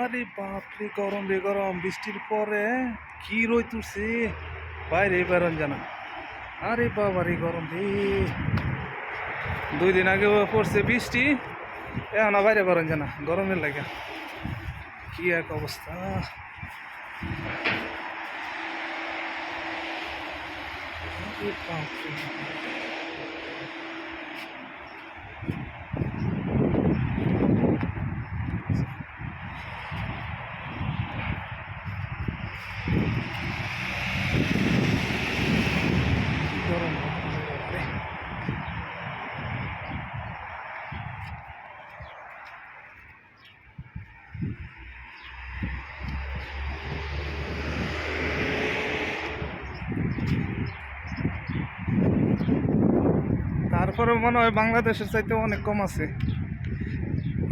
আরে বাপরে, গরম রে গরম। বৃষ্টির পরে কি রোদ উঠছে, বাইরে বেরোন জানা। আরে বাবা রে, গরম রে। 2 দিন আগে পড়ছে বৃষ্টি, এখন বাইরে বেরোন জানা, গরমের লাগে। কি এক অবস্থা। আরে বাপরে। কি গরম রে। তারপরে মনে হয় বাংলাদেশের চাইতে অনেক কম আছে।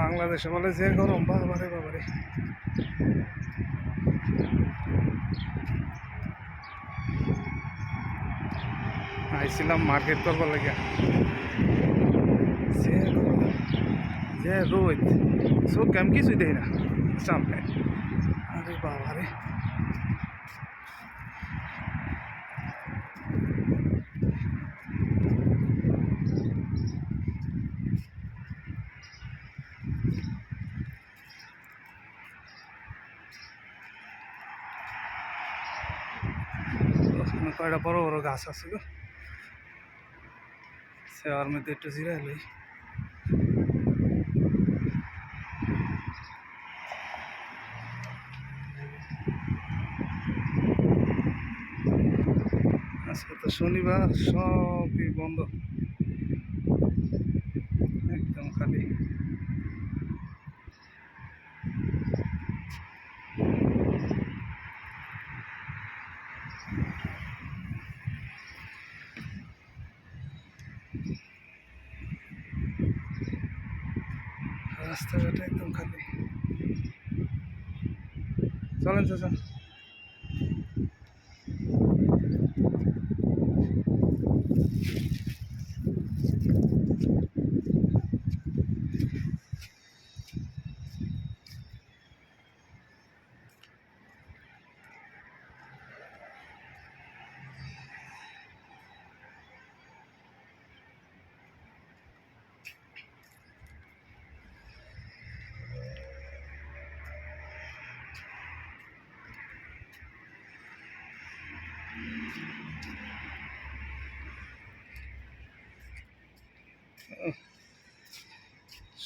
বাংলাদেশে বলে যে গরম, বাবারে বাবারে। আইছিলাম মার্কেট করবার লাগে, যে গরম, যে রোদ, চোখ আমি কিছুই দেই না সামনে। আরে বাবারে। ওখানে কয়টা বড় বড় গাছ আছে গো, সেওয়ার মধ্যে একটু জিরাই লই। আজকে তো শনিবার, সবই বন্ধ, একদম খালি। রাস্তাঘাট একদম খালি। চলেন চাচা।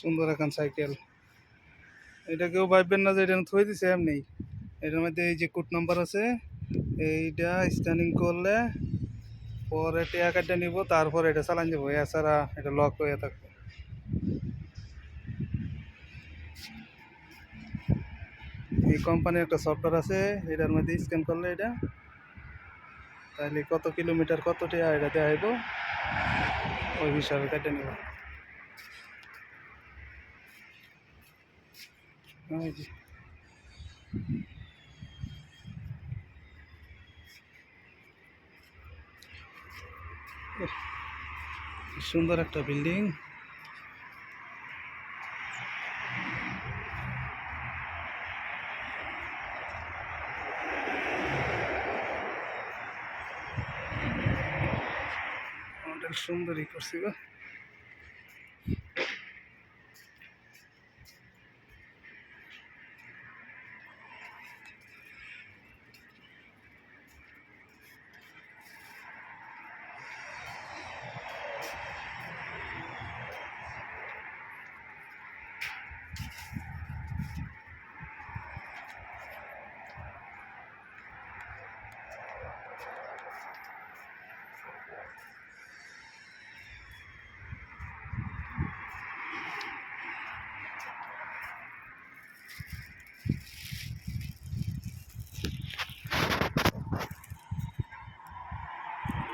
সুন্দর এখন সাইকেল। এটা কেউ ভাববেন না যে এটা থই দিছে এমনি। এটার মধ্যে এই যে কোড নাম্বার আছে, এইটা স্ক্যানিং করলে পরে টাকা কাটে নিব, তারপর এটা চালান যাবো, এছাড়া এটা লক হয়ে থাকবে। এই কোম্পানির একটা সফটওয়্যার আছে, এটার মধ্যে স্ক্যান করলে এটা, তাহলে কত কিলোমিটার কত টাকা এটা দেওয়া হইব, ওই হিসাবে কেটে নিব। এই যে সুন্দর একটা বিল্ডিং। সুন্দরই করছি গো।